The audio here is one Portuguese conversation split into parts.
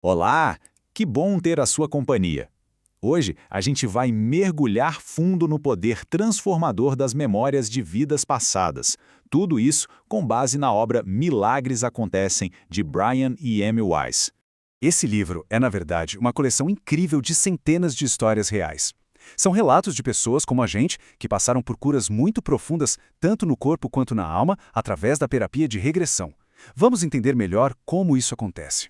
Olá, que bom ter a sua companhia. Hoje a gente vai mergulhar fundo no poder transformador das memórias de vidas passadas. Tudo isso com base na obra Milagres Acontecem, de Brian e Amy Weiss. Esse livro é, na verdade, uma coleção incrível de centenas de histórias reais. São relatos de pessoas como a gente que passaram por curas muito profundas, tanto no corpo quanto na alma, através da terapia de regressão. Vamos entender melhor como isso acontece.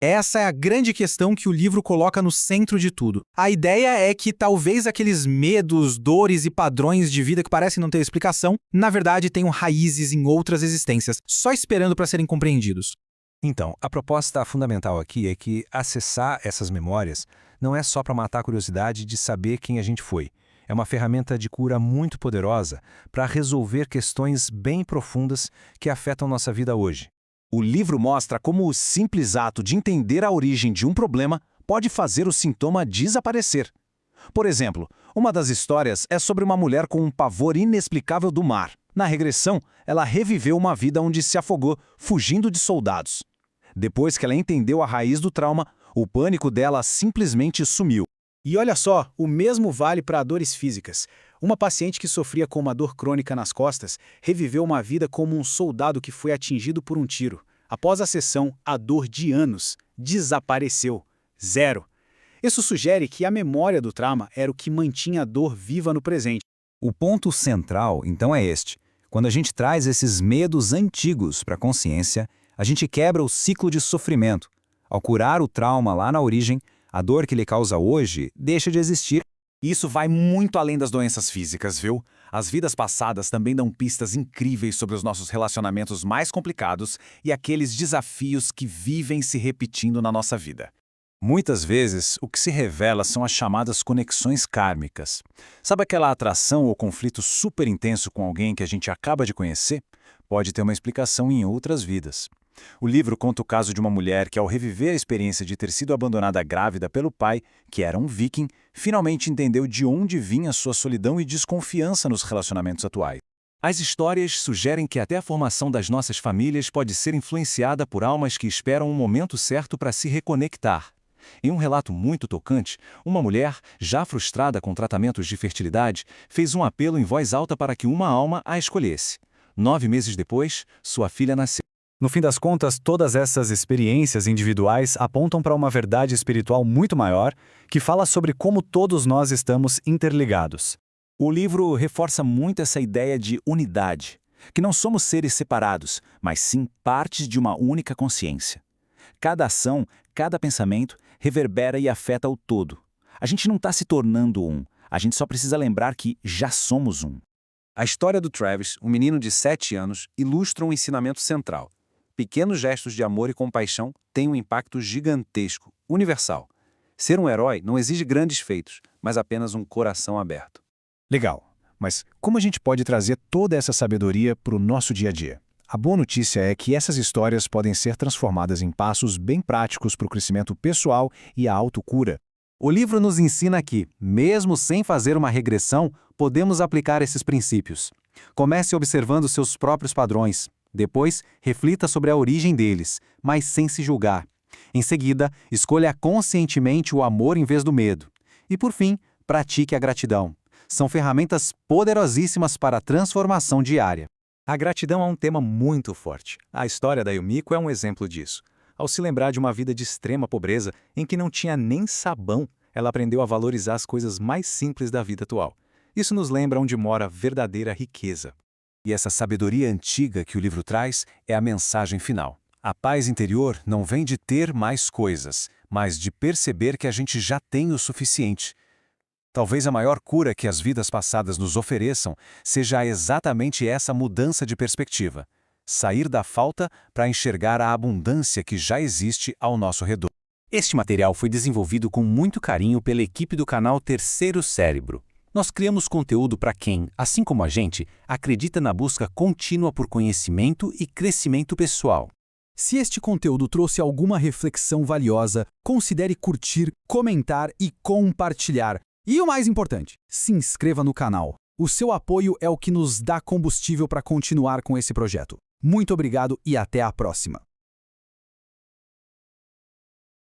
Essa é a grande questão que o livro coloca no centro de tudo. A ideia é que talvez aqueles medos, dores e padrões de vida que parecem não ter explicação, na verdade tenham raízes em outras existências, só esperando para serem compreendidos. Então, a proposta fundamental aqui é que acessar essas memórias não é só para matar a curiosidade de saber quem a gente foi. É uma ferramenta de cura muito poderosa para resolver questões bem profundas que afetam nossa vida hoje. O livro mostra como o simples ato de entender a origem de um problema pode fazer o sintoma desaparecer. Por exemplo, uma das histórias é sobre uma mulher com um pavor inexplicável do mar. Na regressão, ela reviveu uma vida onde se afogou, fugindo de soldados. Depois que ela entendeu a raiz do trauma, o pânico dela simplesmente sumiu. E olha só, o mesmo vale para dores físicas. Uma paciente que sofria com uma dor crônica nas costas reviveu uma vida como um soldado que foi atingido por um tiro. Após a sessão, a dor de anos desapareceu. Zero. Isso sugere que a memória do trauma era o que mantinha a dor viva no presente. O ponto central, então, é este. Quando a gente traz esses medos antigos para a consciência, a gente quebra o ciclo de sofrimento. Ao curar o trauma lá na origem, a dor que ele causa hoje deixa de existir. Isso vai muito além das doenças físicas, viu? As vidas passadas também dão pistas incríveis sobre os nossos relacionamentos mais complicados e aqueles desafios que vivem se repetindo na nossa vida. Muitas vezes, o que se revela são as chamadas conexões kármicas. Sabe aquela atração ou conflito super intenso com alguém que a gente acaba de conhecer? Pode ter uma explicação em outras vidas. O livro conta o caso de uma mulher que, ao reviver a experiência de ter sido abandonada grávida pelo pai, que era um viking, finalmente entendeu de onde vinha sua solidão e desconfiança nos relacionamentos atuais. As histórias sugerem que até a formação das nossas famílias pode ser influenciada por almas que esperam um momento certo para se reconectar. Em um relato muito tocante, uma mulher, já frustrada com tratamentos de fertilidade, fez um apelo em voz alta para que uma alma a escolhesse. 9 meses depois, sua filha nasceu. No fim das contas, todas essas experiências individuais apontam para uma verdade espiritual muito maior, que fala sobre como todos nós estamos interligados. O livro reforça muito essa ideia de unidade, que não somos seres separados, mas sim partes de uma única consciência. Cada ação, cada pensamento, reverbera e afeta o todo. A gente não está se tornando um, a gente só precisa lembrar que já somos um. A história do Travis, um menino de 7 anos, ilustra um ensinamento central. Pequenos gestos de amor e compaixão têm um impacto gigantesco, universal. Ser um herói não exige grandes feitos, mas apenas um coração aberto. Legal, mas como a gente pode trazer toda essa sabedoria para o nosso dia a dia? A boa notícia é que essas histórias podem ser transformadas em passos bem práticos para o crescimento pessoal e a autocura. O livro nos ensina que, mesmo sem fazer uma regressão, podemos aplicar esses princípios. Comece observando seus próprios padrões. Depois, reflita sobre a origem deles, mas sem se julgar. Em seguida, escolha conscientemente o amor em vez do medo. E, por fim, pratique a gratidão. São ferramentas poderosíssimas para a transformação diária. A gratidão é um tema muito forte. A história da Yumiko é um exemplo disso. Ao se lembrar de uma vida de extrema pobreza, em que não tinha nem sabão, ela aprendeu a valorizar as coisas mais simples da vida atual. Isso nos lembra onde mora a verdadeira riqueza. E essa sabedoria antiga que o livro traz é a mensagem final. A paz interior não vem de ter mais coisas, mas de perceber que a gente já tem o suficiente. Talvez a maior cura que as vidas passadas nos ofereçam seja exatamente essa mudança de perspectiva. Sair da falta para enxergar a abundância que já existe ao nosso redor. Este material foi desenvolvido com muito carinho pela equipe do canal Terceiro Cérebro. Nós criamos conteúdo para quem, assim como a gente, acredita na busca contínua por conhecimento e crescimento pessoal. Se este conteúdo trouxe alguma reflexão valiosa, considere curtir, comentar e compartilhar. E o mais importante, se inscreva no canal. O seu apoio é o que nos dá combustível para continuar com esse projeto. Muito obrigado e até a próxima.